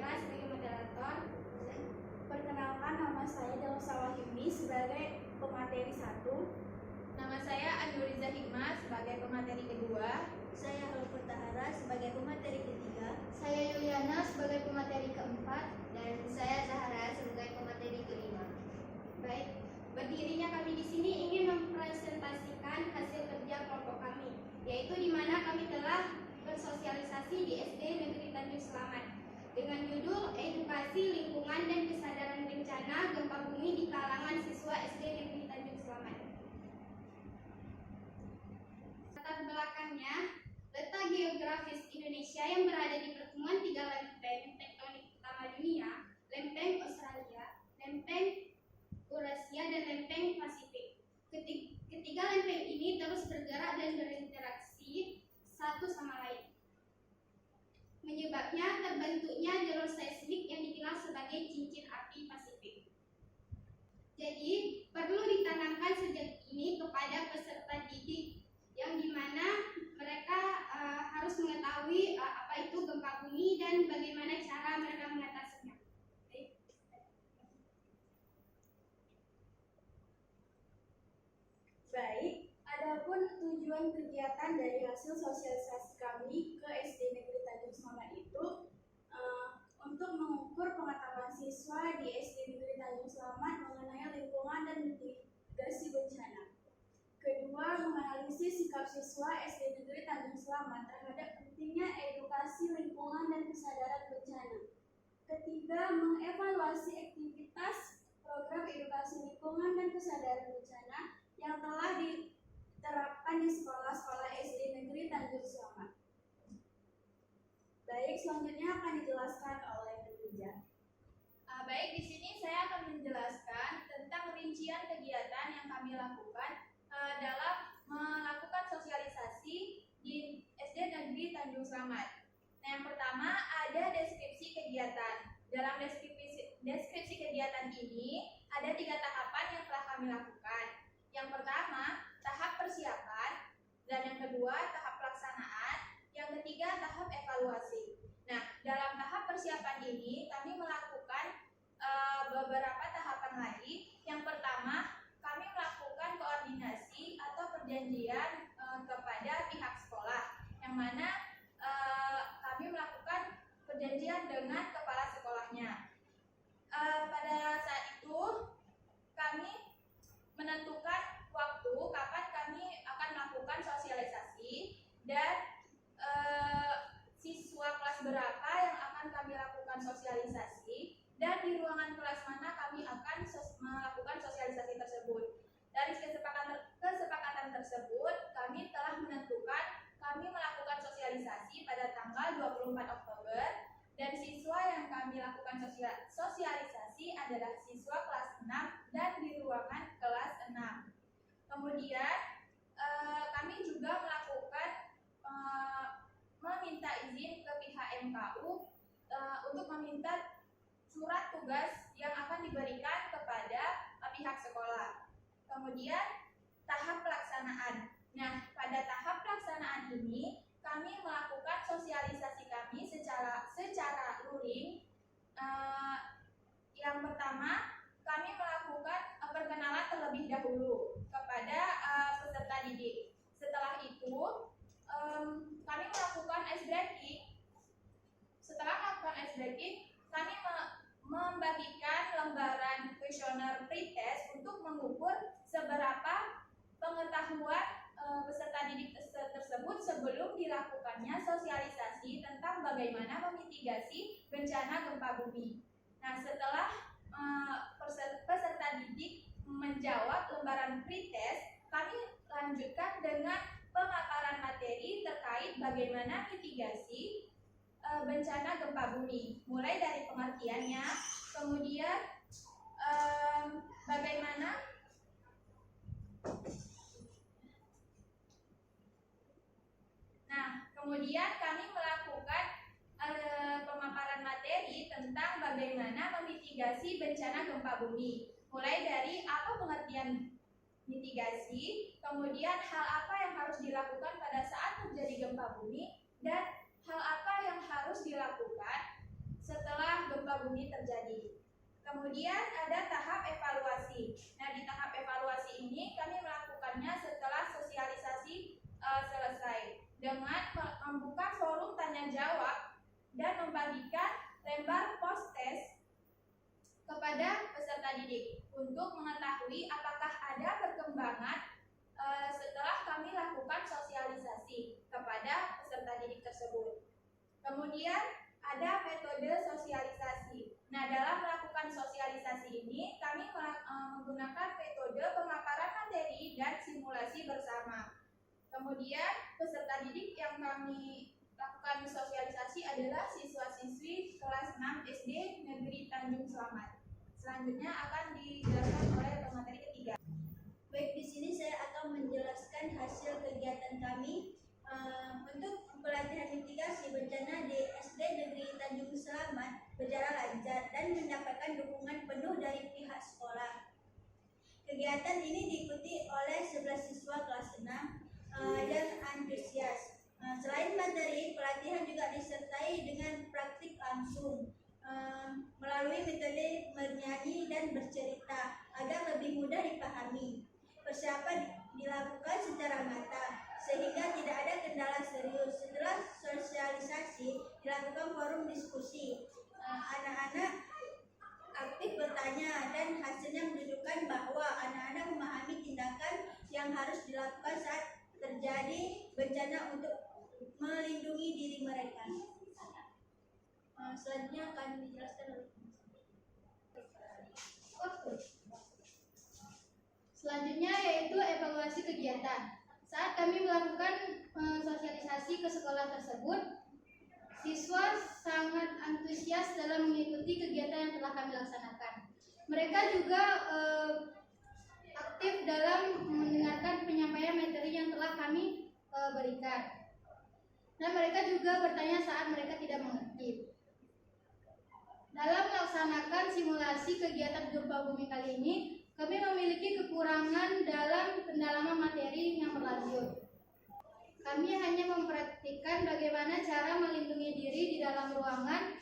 Mas sebagai moderator. Perkenalkan, nama saya Delsa Wahimi sebagai pemateri 1. Nama saya Anuriza Hikmah sebagai pemateri kedua. Saya Halufur Tahara sebagai pemateri ketiga. Saya Yuliana sebagai pemateri keempat. Dan saya Zahra sebagai pemateri kelima. Baik, berdirinya kami di sini ingin mempresentasikan hasil kerja kelompok kami, yaitu di mana kami telah bersosialisasi di SD Negeri Tanjung Selamat dengan judul Edukasi Lingkungan dan Kesadaran Bencana Gempa Bumi di kalangan siswa SD Negeri Tanjung Selamat. Latar belakangnya, letak geografis Indonesia yang berada di pertemuan tiga lempeng tektonik utama dunia, lempeng Australia, lempeng Eurasia, dan lempeng Pasifik. Ketiga lempeng ini terus bergerak dan berinteraksi satu sama lain, menyebabnya terbentuknya jalur seismik yang dikenal sebagai cincin api Pasifik. Jadi, perlu ditanamkan sejak ini kepada peserta didik, yang dimana mereka harus mengetahui apa itu gempa bumi dan bagaimana cara mereka mengatasinya. Baik, adapun tujuan kegiatan dari hasil sosialisasi kami ke SD Negeri Tanjung Selamat itu untuk mengukur pengetahuan siswa di SD Negeri Tanjung Selamat mengenai lingkungan dan mitigasi bencana. Kedua, menganalisis sikap siswa SD Negeri Tanjung Selamat terhadap pentingnya edukasi lingkungan dan kesadaran bencana. Ketiga, mengevaluasi aktivitas program edukasi lingkungan dan kesadaran bencana yang telah diterapkan di sekolah-sekolah SD Negeri Tanjung Selamat. Baik, selanjutnya akan dijelaskan oleh pekerja. Baik, di sini saya akan menjelaskan tentang rincian kegiatan yang kami lakukan dalam melakukan sosialisasi di SD Negeri Tanjung Selamat. Nah, yang pertama ada deskripsi kegiatan. Dalam deskripsi kegiatan ini ada 3 tahapan yang telah kami lakukan. Yang pertama, tahap persiapan, dan yang kedua, tahap pelaksanaan, yang ketiga, tahap evaluasi. Nah, dalam tahap persiapan ini, kami melakukan beberapa tahapan lagi. Yang pertama, kami melakukan koordinasi atau perjanjian kepada pihak sekolah, yang mana kami melakukan perjanjian dengan kepala sekolahnya. Pada saat itu, kami menentukan waktu kapan kami akan melakukan sosialisasi dan siswa kelas berapa yang akan kami lakukan sosialisasi dan di ruangan kelas mana kami akan melakukan sosialisasi tersebut. Dari kesepakatan tersebut, kami telah menentukan kami melakukan sosialisasi pada tanggal 24 Oktober dan siswa yang kami lakukan sosialisasi adalah siswa kelas 6 dan di ruangan kelas 6. Kemudian kami juga melakukan meminta izin ke pihak MKU untuk meminta surat tugas yang akan diberikan kepada pihak sekolah. Kemudian tahap pelaksanaan. Nah, pada tahap pelaksanaan ini kami melakukan sosialisasi kami secara luring. Yang pertama, kami melakukan perkenalan terlebih dahulu kepada peserta didik. Setelah itu, kami melakukan ice breaking. Setelah melakukan ice breaking, kami membagikan lembaran kuesioner pretest untuk mengukur seberapa pengetahuan peserta didik tersebut sebelum dilakukannya sosialisasi tentang bagaimana memitigasi bencana gempa bumi. Nah, setelah peserta didik menjawab lembaran pretest, kami lanjutkan dengan pemaparan materi terkait bagaimana mitigasi bencana gempa bumi, mulai dari pengertiannya, kemudian bagaimana kemudian kami melakukan pemaparan materi tentang bagaimana memitigasi bencana gempa bumi, mulai dari apa pengertian mitigasi, kemudian hal apa yang harus dilakukan pada saat terjadi gempa bumi, dan hal apa yang harus dilakukan setelah Sukabumi terjadi. Kemudian ada tahap evaluasi. Nah, di tahap evaluasi ini kami melakukannya setelah sosialisasi selesai dengan membuka forum tanya jawab dan membagikan lembar post test kepada peserta didik untuk mengetahui apakah ada perkembangan setelah kami lakukan sosialisasi kepada peserta didik tersebut. Kemudian ada metode sosialisasi. Nah, dalam melakukan sosialisasi ini kami menggunakan metode pemaparan materi dan simulasi bersama. Kemudian peserta didik yang kami lakukan sosialisasi adalah siswa-siswi kelas 6 SD Negeri Tanjung Selamat. Selanjutnya akan dijelaskan oleh pemateri ketiga. Baik, di sini saya akan menjelaskan hasil kegiatan kami untuk pelatihan mitigasi bencana di SD Negeri Tanjung Selamat berjalan lancar dan mendapatkan dukungan penuh dari pihak sekolah. Kegiatan ini diikuti oleh 11 siswa kelas 6 yang antusias. Selain materi, pelatihan juga disertai dengan praktik langsung melalui metode bernyanyi dan bercerita agar lebih mudah dipahami. Persiapan dilakukan secara matang sehingga tidak ada kendala serius. Setelah sosialisasi, dilakukan forum diskusi. Anak-anak aktif bertanya dan hasilnya menunjukkan bahwa anak-anak memahami tindakan yang harus dilakukan saat terjadi bencana untuk melindungi diri mereka. Selanjutnya akan dijelaskan oleh Selanjutnya yaitu evaluasi kegiatan. Saat kami melakukan sosialisasi ke sekolah tersebut, siswa sangat antusias dalam mengikuti kegiatan yang telah kami laksanakan. Mereka juga aktif dalam mendengarkan penyampaian materi yang telah kami berikan. Dan mereka juga bertanya saat mereka tidak mengerti. Dalam melaksanakan simulasi kegiatan gempa bumi kali ini, kami memiliki kekurangan dalam pendalaman materi yang berlanjut. Kami hanya mempraktikkan bagaimana cara melindungi diri di dalam ruangan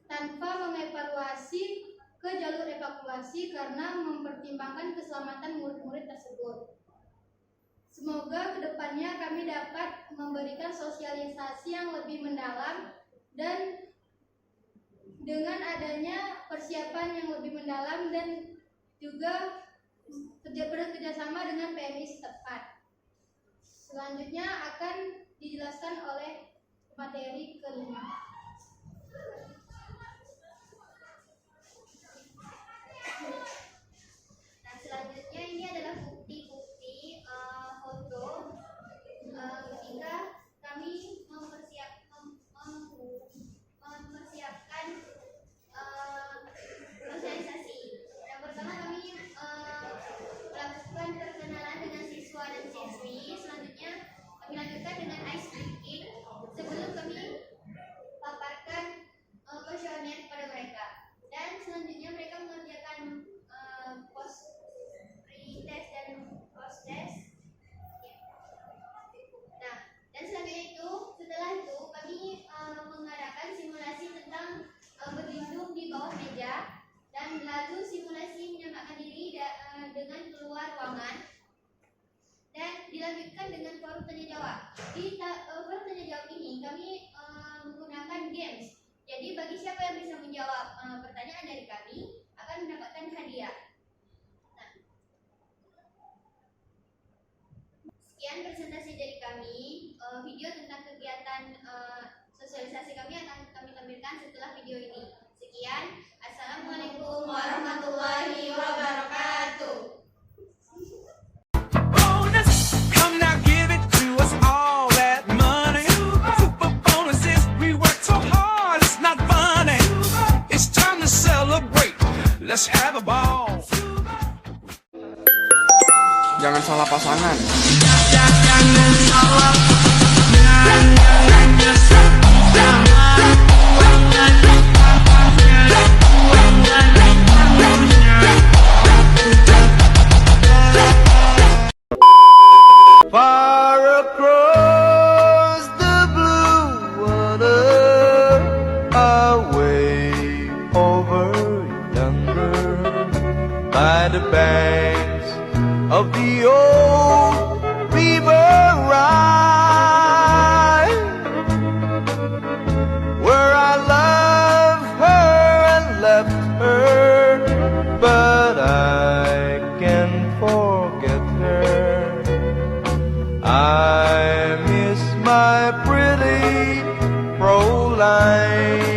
tanpa mengevaluasi ke jalur evakuasi karena mempertimbangkan keselamatan murid-murid tersebut. Semoga kedepannya kami dapat memberikan sosialisasi yang lebih mendalam dan dengan adanya persiapan yang lebih mendalam dan juga bekerjasama dengan PMI setempat. Selanjutnya akan dijelaskan oleh materi kelima. Nah, selanjutnya ini adalah bukti-bukti foto ketika kami mempersiapkan sosialisasi. Yang pertama kami melakukan perkenalan dengan siswa dan siswi. Selanjutnya kami lanjutkan dengan ice breaking sebelum kami paparkan kuesioner kepada mereka. Dan selanjutnya mereka mengerjakan post pre-test dan post test. Nah, dan setelah itu kami mengadakan simulasi tentang berlindung di bawah meja dan lalu simulasi menyamakan diri dengan keluar ruangan dan dilanjutkan dengan forum tanya jawab. Di forum tanya jawab ini kami menggunakan games. Jadi bagi siapa yang bisa menjawab pertanyaan dari kami akan mendapatkan hadiah. Nah, sekian presentasi dari kami. Video tentang kegiatan sosialisasi kami akan kami tampilkan setelah video ini. Sekian, Assalamualaikum warahmatullahi wabarakatuh. Bonus, come now give it to us all that money. Super bonuses, we work so hard, it's not funny. It's time to celebrate, let's have a ball. Jangan salah pasangan. Far across the blue water, away over I miss my pretty Fräulein.